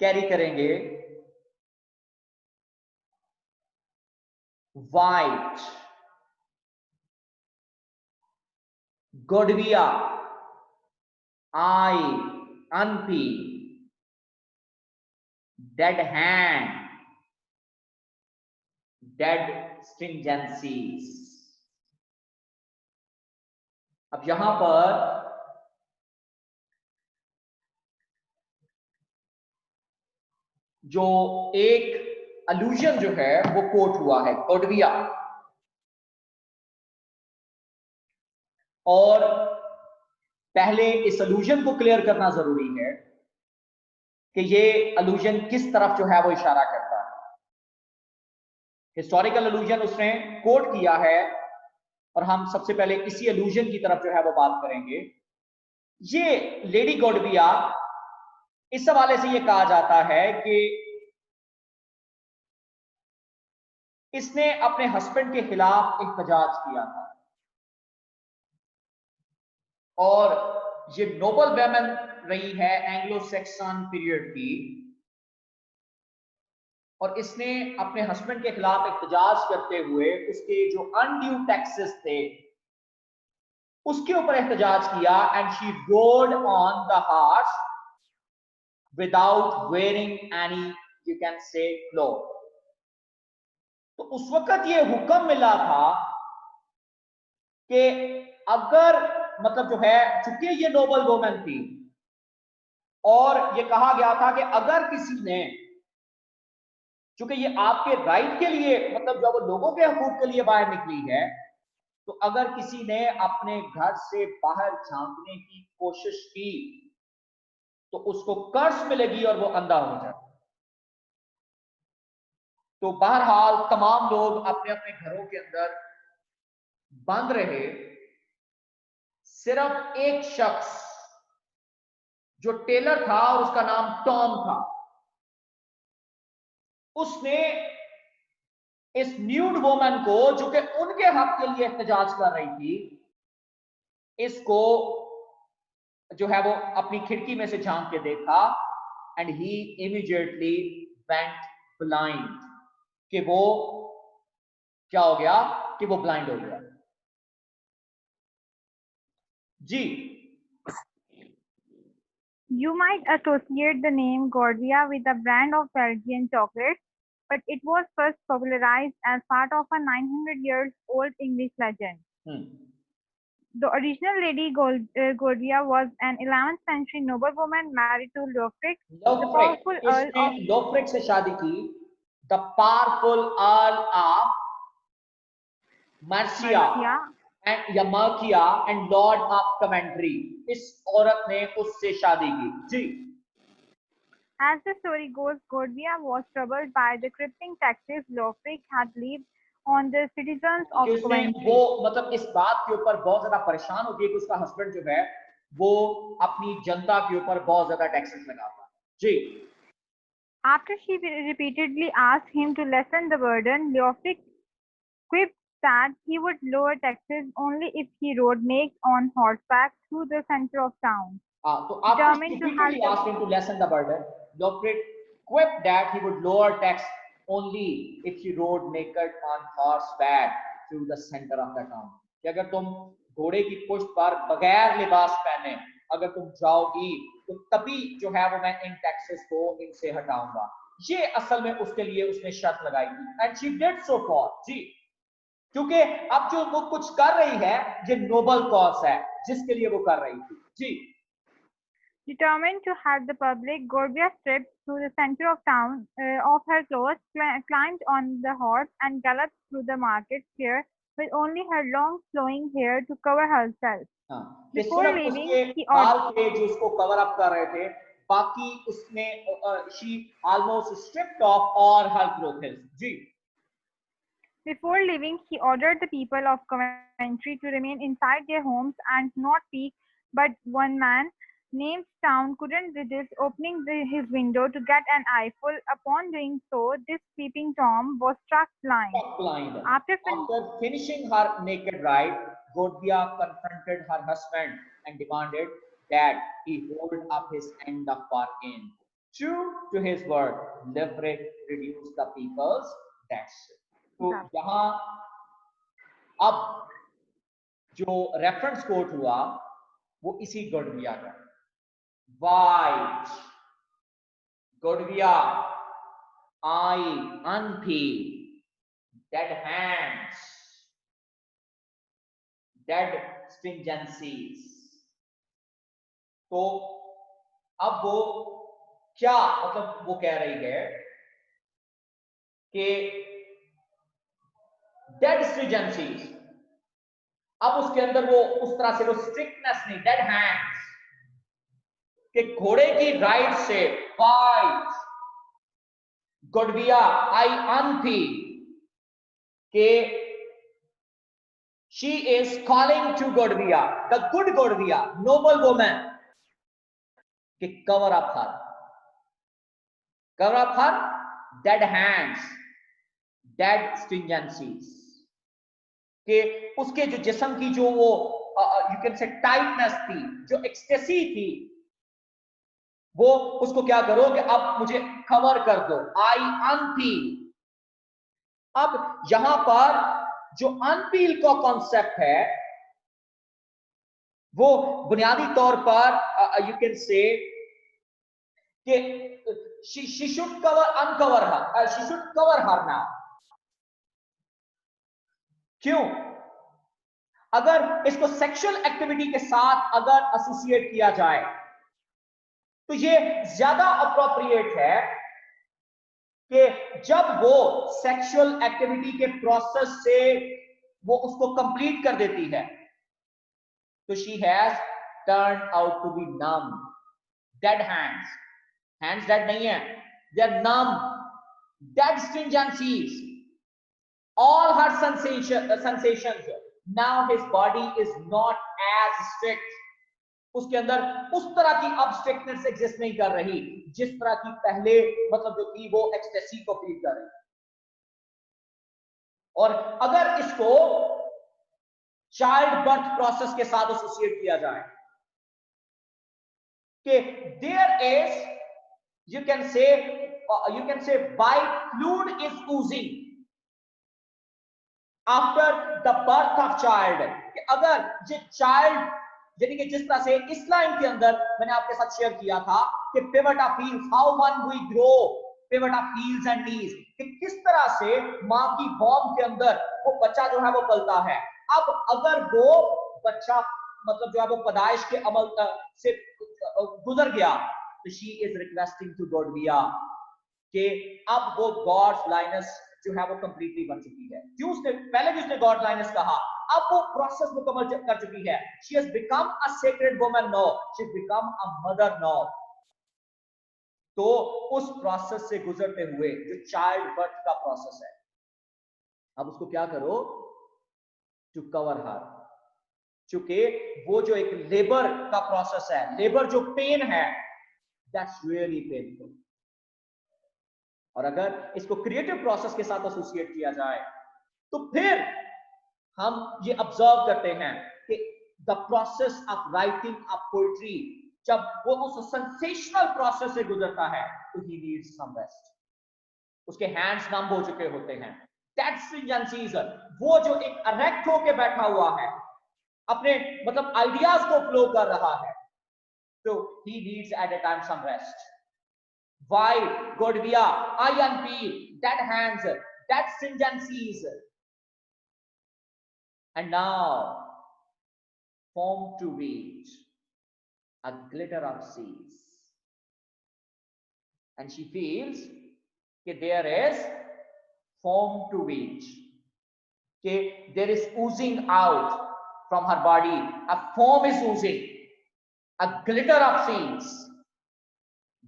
Carry करेंगे white, गोडविया, आई, अनपी, dead hand, dead स्ट्रिंजेंसीज। अब यहां पर जो एक अलूजन जो है वो कोट हुआ है गोडविया, और पहले इस अलूजन को क्लियर करना जरूरी है कि ये अलूजन किस तरफ जो है वो इशारा करता है। हिस्टोरिकल अलूजन उसने कोट किया है और हम सबसे पहले इसी अलूजन की तरफ जो है वो बात करेंगे। ये लेडी गोडविया, इस हवाले से ये कहा जाता है कि इसने अपने हस्बैंड के खिलाफ एहतजाज किया था और ये नोबल वेमन रही है एंग्लो सैक्सन पीरियड की, और इसने अपने हस्बैंड के खिलाफ एहतजाज करते हुए उसके जो अनड्यू टैक्सेस थे उसके ऊपर एहतजाज किया। And she road on the horse without wearing any, you can से, क्लोथ। तो उस वक्त ये हुक्म मिला था कि अगर मतलब जो है, चूंकि ये नोबल वुमेन थी और ये कहा गया था कि अगर किसी ने, चूंकि ये आपके राइट के लिए, मतलब जब वो लोगों के हकूक के लिए बाहर निकली है, तो अगर किसी ने अपने घर से बाहर झांकने की कोशिश की तो उसको कर्ज मिलेगी और वो अंधा हो जाए। तो बहरहाल तमाम लोग अपने अपने घरों के अंदर बंद रहे। सिर्फ एक शख्स जो टेलर था और उसका नाम टॉम था, उसने इस न्यूड वुमन को, जो कि उनके हक के लिए एहतजाज कर रही थी, इसको जो है वो अपनी खिड़की में से झांक के देखा and he immediately went blind, कि वो क्या हो गया, कि वो ब्लाइंड हो गया। जी, You might associate the name Gordia with a brand of Belgian chocolate, but it was first popularized as part of a 900-year-old English legend. The original Lady Gordia was an 11th century noblewoman married to Leofric, the powerful Earl इसने of लोफ्रिक से शादी की, the powerful earl of Mercia Mercia. And यमर्किया and lord of Coventry. इस औरत ने उससे शादी की। जी, As the story goes, Gordia was troubled by the crippling taxes Leofric had levied on the citizens of उसने वो Coventry. मतलब इस बात के ऊपर बहुत ज्यादा परेशान होती है कि उसका हस्बैंड जो है वो अपनी जनता के ऊपर बहुत ज्यादा टैक्सेस लगाता है। जी, After she repeatedly asked him to lessen the burden, Leofric quipped that he would lower taxes only if he rode naked on horseback through the center of town. so after she Determined to have repeatedly the asked him to lessen the burden, Lofrid quipped that he would lower tax only if he rode naked on horseback through the center of the town. कि अगर तुम घोड़े की पुष्ट पर बगैर लिबास पहने अगर तुम जाओगी तो तभी जो है वो मैं इन टैक्सेस को इनसे हटाऊंगा। ये असल में उसके लिए उसने शर्त लगाई थी and she did so for. जी, क्योंकि अब जो वो कुछ कर रही है ये नोबल कॉज है जिसके लिए वो कर रही थी। जी, Determined to help the public, Gorbia stripped through the center of town of her clothes, climbed on the horse, and galloped through the market square with only her long flowing hair to cover herself. हाँ, कि Before सिर्फ leaving, उसके he बाल थे जो उसको cover up कर रहे थे, बाकी उसने she almost stripped off all her clothes. जी, ordered the people of Coventry to remain inside their homes and not speak, but one man named Town couldn't resist opening his window to get an eyeful. Upon doing so, this sleeping Tom was struck blind. struck blind. After After finishing her naked ride, Godbia confronted her husband and demanded that he hold up his end of bargain. True to his word, leverage reduce the people's debts. तो यहाँ अब जो reference coat हुआ वो इसी गोडविया का, white गोडविया आई unpaid, dead hands, dead stringencies. तो अब वो क्या मतलब वो कह रही है कि डेड stringencies, अब उसके अंदर वो उस तरह से वो स्ट्रिक्टनेस नहीं, डेड हैंड्स, कि घोड़े की राइड से वाइट गोडविया आई unpaid, के she is calling to Godvia, the good Godvia, noble woman, कि cover up her dead hands, dead stringencies, कि उसके जो जिस्म की जो वो you can say टाइटनेस थी, जो एक्सटेसी थी, वो उसको क्या करो कि अब मुझे कवर कर दो, आई unpeel. अब यहां पर जो अनपील का कॉन्सेप्ट है वो बुनियादी तौर पर यू कैन से कि she should uncover her, she should cover her now. क्यों? अगर इसको सेक्सुअल एक्टिविटी के साथ अगर एसोसिएट किया जाए तो ये ज्यादा अप्रोप्रिएट है कि जब वो सेक्सुअल एक्टिविटी के प्रोसेस से वो उसको कंप्लीट कर देती है तो she has turned out to be numb, dead hands dead नहीं है, they are numb, dead stringencies, all her sensations, now his body is not as strict, उसके अंदर उस तरह की अब स्ट्रिक्टनेस एग्जिस्ट नहीं कर रही जिस तरह की पहले मतलब जो थी वो एक्सटेसी को फील कर रही. और अगर इसको चाइल्ड बर्थ प्रोसेस के साथ एसोसिएट किया जाए कि there is you can say white fluid is oozing after the birth of child, कि अगर ये चाइल्ड यानी कि जिस तरह से इस लाइन के अंदर मैंने आपके साथ शेयर किया था कि pivot of heels, how when we grow, pivot of heels and knees, कि किस तरह से मां की बॉम के अंदर वो बच्चा जो है वो पलता है. अब अगर वो बच्चा मतलब जो है वो पैदाइश के अमल से गुजर गया तो शी इज रिक्वेस्टिंग टू गॉडविया कि अब वो गॉड्स लाइनस जो है वो कंप्लीटली बन चुकी है. क्यों? उसने पहले भी उसने गॉड लाइनस कहा, अब वो प्रोसेस मुकम्मल कर चुकी है. She has become a sacred woman now, she has become a mother now. तो उस प्रोसेस से गुजरते हुए जो चाइल्ड बर्थ का प्रोसेस है, अब उसको क्या करो, टू कवर हर, चूंकि वो जो एक लेबर का प्रोसेस है, लेबर जो पेन है, दैट्स रियली पेनफुल. और अगर इसको क्रिएटिव प्रोसेस के साथ एसोसिएट किया जाए तो फिर हम ये ऑब्जर्व करते हैं कि the process of writing a poetry जब वो उस सेंसेशनल प्रोसेस से गुजरता है तो ही नीड्स सम रेस्ट. उसके हैंड्स नम हो चुके होते हैं. दैट stringencies, वो जो एक इरेक्ट होके बैठा हुआ है, अपने मतलब आइडियाज को फ्लो कर रहा है, तो he needs at a time some rest. White Godvia, I unpeel, dead hands, dead stringencies, and now foam to reach a glitter of seas, and she feels that there is foam to reach, that there is oozing out from her body, a foam is oozing, a glitter of seas,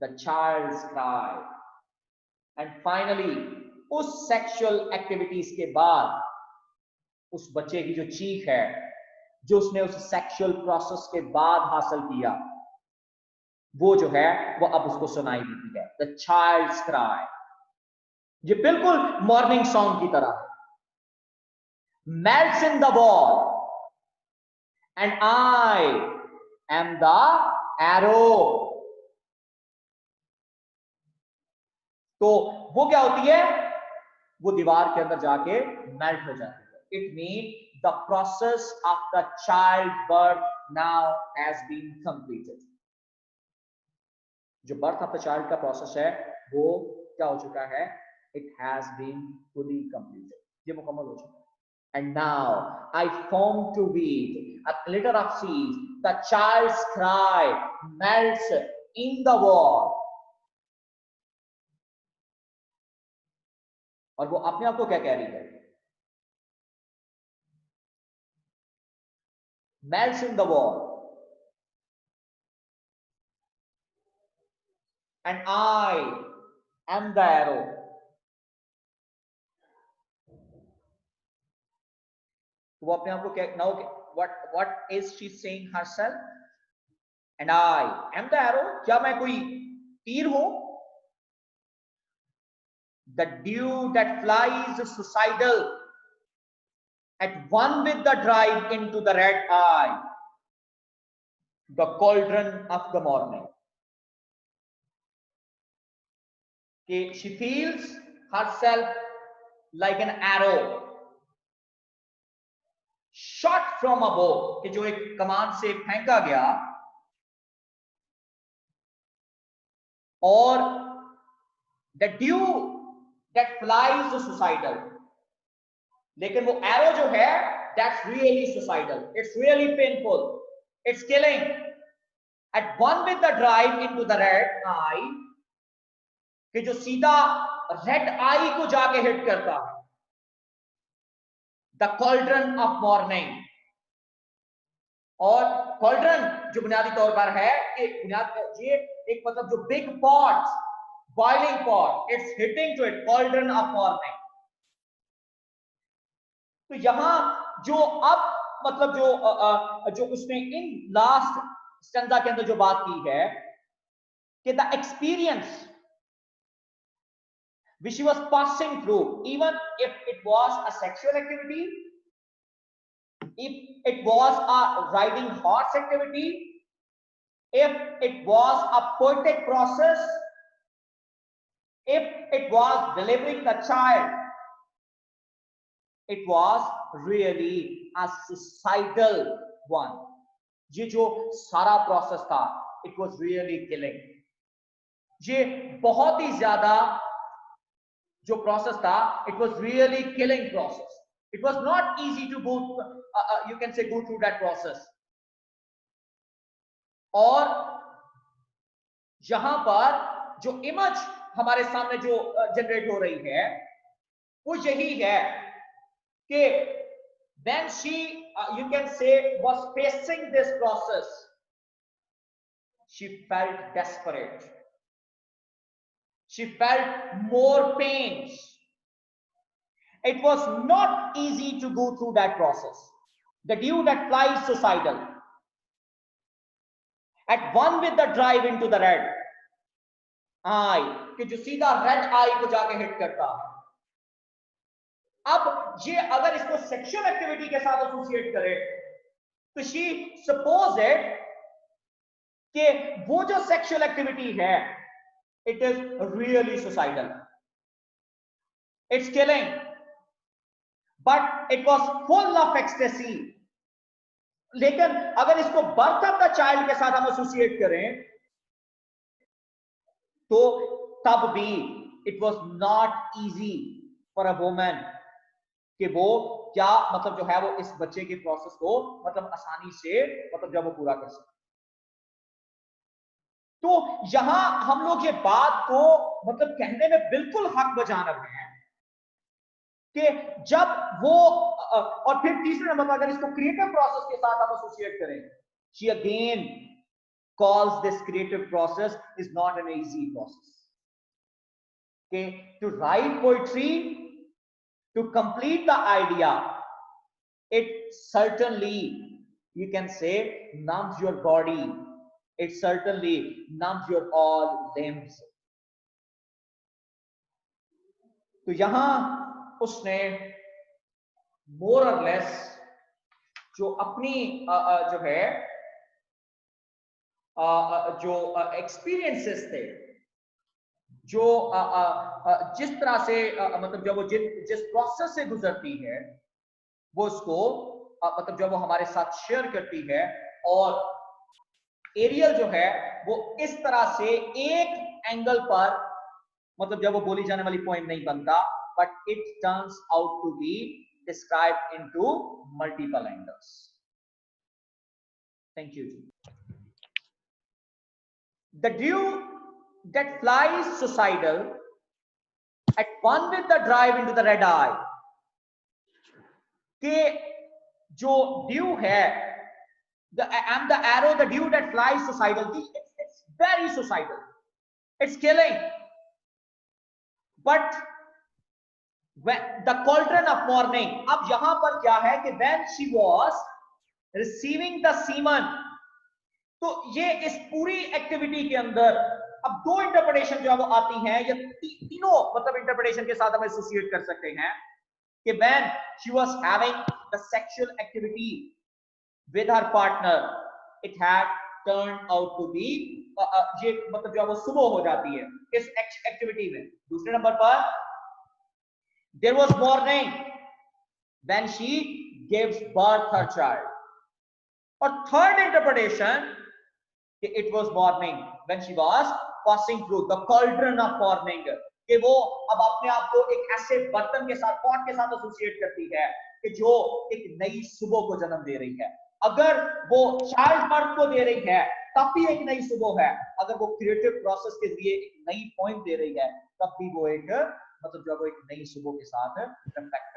the child's cry, and finally उस sexual activities के बाद उस बच्चे की जो चीख है जो उसने उस सेक्सुअल प्रोसेस के बाद हासिल किया, वो जो है वो अब उसको सुनाई देती है. द चाइल्ड्स क्राई, ये बिल्कुल मॉर्निंग सॉन्ग की तरह है. Melts in the wall and I am the arrow. तो वो क्या होती है, वो दीवार के अंदर जाके मेल्ट हो जाती है। It mean the process of the child birth now has been completed. जो बर्थ ऑफ द चाइल्ड का प्रोसेस है वो क्या हो चुका है, it has been fully completed, ये मुकम्मल हो चुका है। And now I form to weed a glitter of seeds. The child's cry melts in the wall. और वो अपने आप को क्या कह रही है, melts in the wall. And I am the arrow. वो अपने आप को क्या, now what is she saying herself? And I am the arrow. क्या मैं कोई तीर हूं? The dew that flies suicidal at one with the drive into the red eye, the cauldron of the morning. Okay, she feels herself like an arrow shot from a bow, कि जो एक कमान से फेंका गया, और the dew that flies suicidal, लेकिन वो arrow जो है that's really suicidal, it's really painful, it's killing at one with the drive into the red eye, कि जो सीधा रेड आई को जाके हिट करता है, द कॉल्ड्रन ऑफ मॉर्निंग। और कॉल्ड्रन जो बुनियादी तौर पर है कि ये एक मतलब जो big pot, boiling pot, it's hitting to it, cauldron of morning. तो यहां जो अब मतलब जो उसने इन लास्ट स्टैंजा के अंदर जो बात की है कि the experience which she was passing through, even if it was a sexual activity, if it was a riding horse activity, if it was a poetic process, if it was delivering the child, it was really a suicidal one. ये जो सारा process था, it was really killing. ये बहुत ही ज्यादा जो process था, it was really killing process. It was not easy to go, you can say, go through that process. और यहां पर जो इमेज हमारे सामने जो जनरेट हो रही है वो यही है कि when she, you can say, was facing this process, she felt desperate. She felt more pains. It was not easy to go through that process. The dew that flies suicidal, at one with the drive into the red eye, कि जो सीधा red आई को जाके hit करता है। अब ये अगर इसको सेक्सुअल एक्टिविटी के साथ एसोसिएट करे तो शी सपोज इट कि वो जो सेक्सुअल एक्टिविटी है it is really suicidal, it's killing, but it was full of ecstasy. लेकिन अगर इसको बर्थ ऑफ द चाइल्ड के साथ हम एसोसिएट करें तो तब भी it was not easy for a woman कि वो क्या मतलब जो है वो इस बच्चे के प्रोसेस को मतलब आसानी से मतलब जब वो पूरा कर सके। तो यहां हम लोग ये बात को मतलब कहने में बिल्कुल हक बजानब हैं कि जब वो और फिर तीसरे नंबर पर अगर इसको क्रिएटिव प्रोसेस के साथ हम एसोसिएट करें, she again calls this creative process is not an easy process. Okay, to write poetry, to complete the idea, it certainly, you can say, numbs your body, it certainly numbs your all limbs. तो यहां उसने मोर और less जो अपनी जो है जो experiences थे जो जिस तरह से मतलब जब वो जिस प्रोसेस से गुजरती है वो उसको मतलब जब वो हमारे साथ शेयर करती है, और एरियल जो है वो इस तरह से एक एंगल पर मतलब जब वो बोली जाने वाली पॉइंट नहीं बनता, but it turns out to be described into multiple angles. Thank you जी। The dew that flies suicidal at one with the drive into the red eye, के जो ड्यू है, and the arrow, the dew that flies suicidal, it's very suicidal, it's killing, but when the cauldron of morning, अब यहां पर क्या है कि when she was receiving the semen, तो ये इस पूरी एक्टिविटी के अंदर अब दो इंटरप्रिटेशन जो है वो आती हैं, या तीनों मतलब इंटरप्रिटेशन के साथ हम एसोसिएट कर सकते हैं कि when she was having the sexual activity with her partner, it had turned out to be ये मतलब जो है वो सुबह हो जाती है इस एक्टिविटी में। दूसरे नंबर पर there was morning when she gives birth her child, और third interpretation it was morning when she was passing through the cauldron of morning, कि वो अब अपने आप को एक ऐसे बर्तन के साथ, पॉट के साथ एसोसिएट करती है कि जो एक नई सुबह को जन्म दे रही है। अगर वो चाइल्ड बर्थ को दे रही है तब भी एक नई सुबह है, अगर वो क्रिएटिव प्रोसेस के लिए एक नई पॉइंट दे रही है तब भी वो एक मतलब जब वो एक नई सुबह के साथ रिफ्लेक्ट